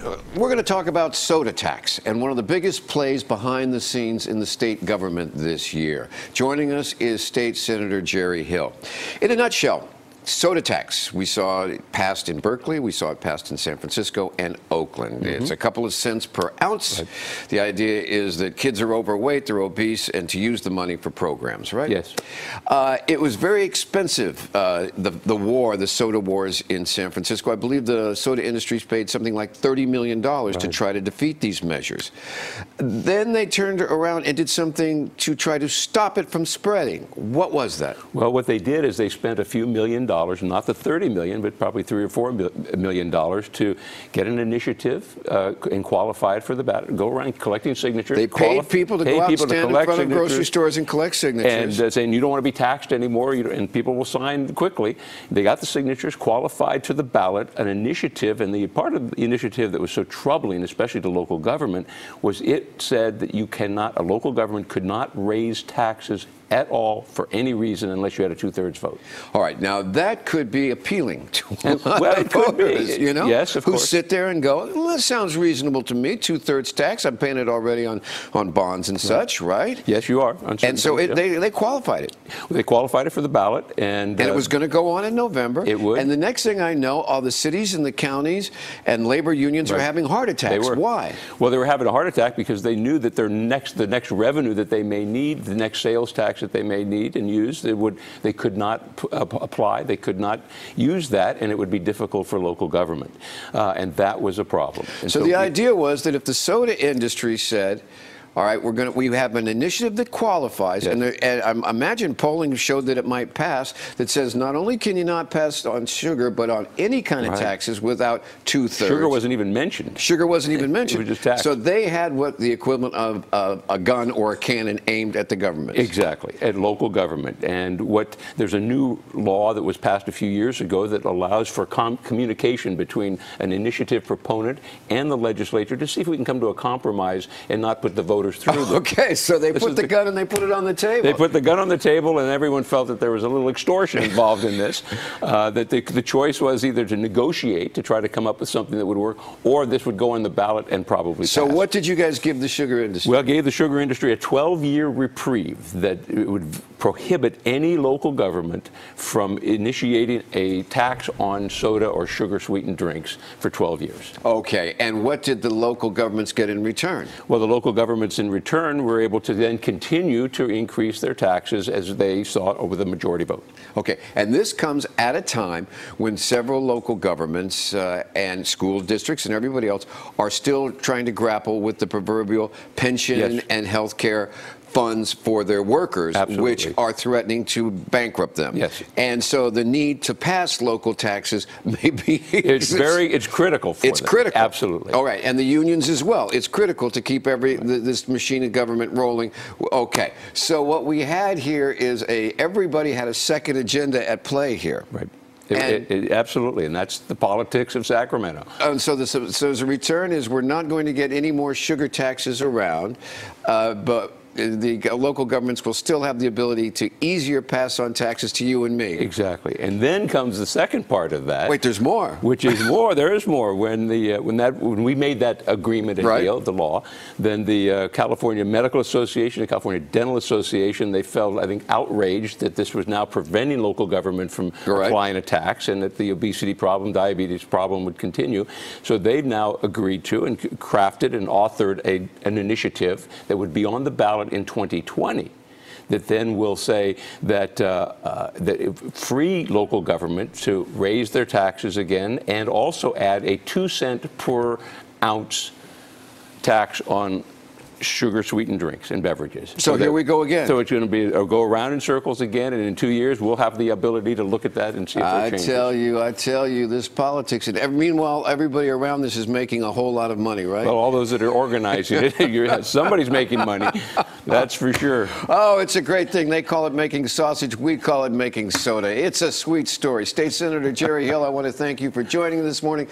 we're going to talk about soda tax and one of the biggest plays behind the scenes in the state government this year. Joining us is State Senator Jerry Hill. In a nutshell, soda tax, we saw it passed in Berkeley, we saw it passed in San Francisco and Oakland. It's a couple of cents per ounce. Right. The idea is that kids are overweight, they're obese, and to use the money for programs, right? Yes. It was very expensive, the soda wars in San Francisco. I believe the soda industry's paid something like $30 million to try to defeat these measures. Then they turned around and did something to try to stop it from spreading. What was that? Well, what they did is they spent a few $1 million, not the $30 million, but probably $3 or $4 million to get an initiative and qualify it for the ballot. Go around collecting signatures. They paid people to go out and stand in front of grocery stores and collect signatures. And saying you don't want to be taxed anymore, and people will sign quickly. They got the signatures, qualified to the ballot, an initiative, and the part of the initiative that was so troubling, especially to local government, was it said that a local government could not raise taxes at all for any reason unless you had a 2/3 vote. All right, now that could be appealing to a lot of voters, you know? Yes, of course. Who sit there and go, well, that sounds reasonable to me, 2/3 tax, I'm paying it already on bonds and such, right? Yes, you are. And so they qualified it. They qualified it for the ballot. And it was going to go on in November. It would. And the next thing I know, all the cities and the counties and labor unions are having heart attacks. They were. Why? Well, they were having a heart attack because they knew that the next revenue that they may need, the next sales tax that they may need and use, they could not apply, they could not use that, and it would be difficult for local government. And that was a problem. And so the idea was that if the soda industry said, all right, we have an initiative that qualifies, and I imagine polling showed that it might pass, that says not only can you not pass on sugar, but on any kind of taxes without 2/3. Sugar wasn't even mentioned. Sugar wasn't even mentioned. It was just taxed. So they had what the equivalent of a gun or a cannon aimed at the government. Exactly, at local government. And there's a new law that was passed a few years ago that allows for communication between an initiative proponent and the legislature to see if we can come to a compromise and not put the voters through them. Okay, so they put the gun and they put it on the table. They put the gun on the table, and everyone felt that there was a little extortion involved in this. That the choice was either to negotiate to try to come up with something that would work, or this would go on the ballot and probably pass. So what did you guys give the sugar industry? Well, gave the sugar industry a 12-year reprieve that it would prohibit any local government from initiating a tax on soda or sugar-sweetened drinks for 12 years. Okay, and what did the local governments get in return? Well, the local governments in return were able to then continue to increase their taxes as they sought over the majority vote. Okay, and this comes at a time when several local governments and school districts and everybody else are still trying to grapple with the proverbial pension and health care funds for their workers, which are threatening to bankrupt them. Yes. And so the need to pass local taxes may be... It's critical for them. It's critical. Absolutely. All right, and the unions as well. It's critical to keep this machine of government rolling. Okay, so what we had here is everybody had a second agenda at play here. Right. Absolutely, and that's the politics of Sacramento. And so the return is we're not going to get any more sugar taxes around, but the local governments will still have the ability to easier pass on taxes to you and me. Exactly. And then comes the second part of that. Wait, there's more. Which is more. There is more. When we made that agreement and deal, the law, then the California Medical Association, the California Dental Association, they felt, I think, outraged that this was now preventing local government from applying a tax, and that the obesity problem, diabetes problem would continue. So they've now agreed to and crafted and authored an initiative that would be on the ballot in 2020 that then will say that free local government to raise their taxes again and also add a 2-cent per ounce tax on sugar-sweetened drinks and beverages. So here we go again. So it's going to go around in circles again, and in 2 years we'll have the ability to look at that and see if there are changes. I tell you, this politics. And meanwhile, everybody around this is making a whole lot of money, right? Well, all those that are organizing it, somebody's making money. That's for sure. Oh, it's a great thing. They call it making sausage. We call it making soda. It's a sweet story. State Senator Jerry Hill, I want to thank you for joining this morning.